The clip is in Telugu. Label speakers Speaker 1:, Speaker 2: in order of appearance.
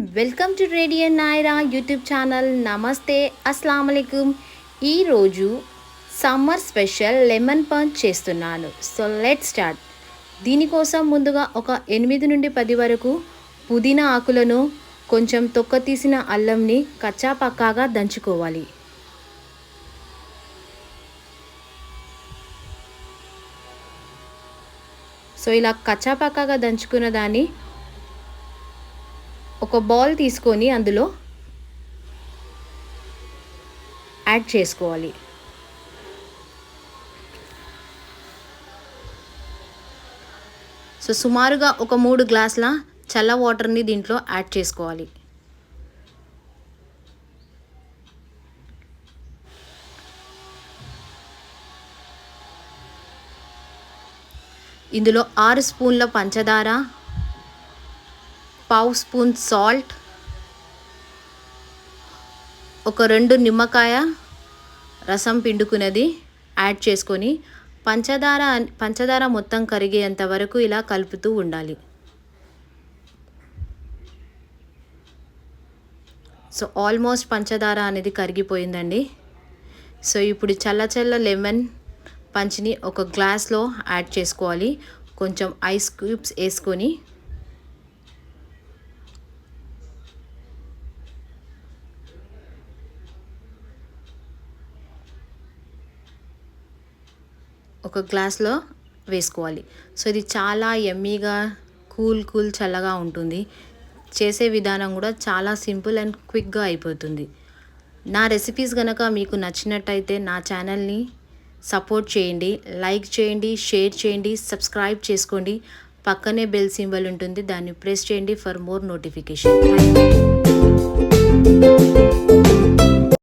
Speaker 1: Welcome to radio నాయరా YouTube channel. నమస్తే, అస్సలం వాలేకుం. ఈరోజు సమ్మర్ స్పెషల్ లెమన్ పంచ్ చేస్తున్నాను. So let start. దీనికోసం ముందుగా ఒక 8 నుండి 10 వరకు పుదీనా ఆకులను, కొంచెం తొక్క తీసిన అల్లంని కచ్చా పక్కాగా దంచుకోవాలి. సో ఇలా కచ్చా పక్కాగా దంచుకున్న దాన్ని ఒక బౌల్ తీసుకొని అందులో యాడ్ చేసుకోవాలి. సో సుమారుగా ఒక 3 గ్లాసుల చల్ల వాటర్ని దీంట్లో యాడ్ చేసుకోవాలి. ఇందులో 6 స్పూన్ల పంచదార, పావు స్పూన్ సాల్ట్, ఒక 2 నిమ్మకాయ రసం పిండుకున్నది యాడ్ చేసుకొని పంచదార మొత్తం కరిగేంత వరకు ఇలా కలుపుతూ ఉండాలి. సో ఆల్మోస్ట్ పంచదార అనేది కరిగిపోయిందండి. సో ఇప్పుడు చల్ల లెమన్ పంచ్ని ఒక గ్లాస్లో యాడ్ చేసుకోవాలి. కొంచెం ఐస్ క్యూబ్స్ వేసుకొని ఒక గ్లాస్లో వేసుకోవాలి. సో ఇది చాలా యమ్మీగా కూల్ చల్లగా ఉంటుంది. చేసే విధానం కూడా చాలా సింపుల్ అండ్ క్విక్గా అయిపోతుంది. నా రెసిపీస్ కనుక మీకు నచ్చినట్టయితే నా ఛానల్ని సపోర్ట్ చేయండి, లైక్ చేయండి, షేర్ చేయండి, సబ్స్క్రైబ్ చేసుకోండి. పక్కనే బెల్ సింబల్ ఉంటుంది, దాన్ని ప్రెస్ చేయండి ఫర్ మోర్ నోటిఫికేషన్.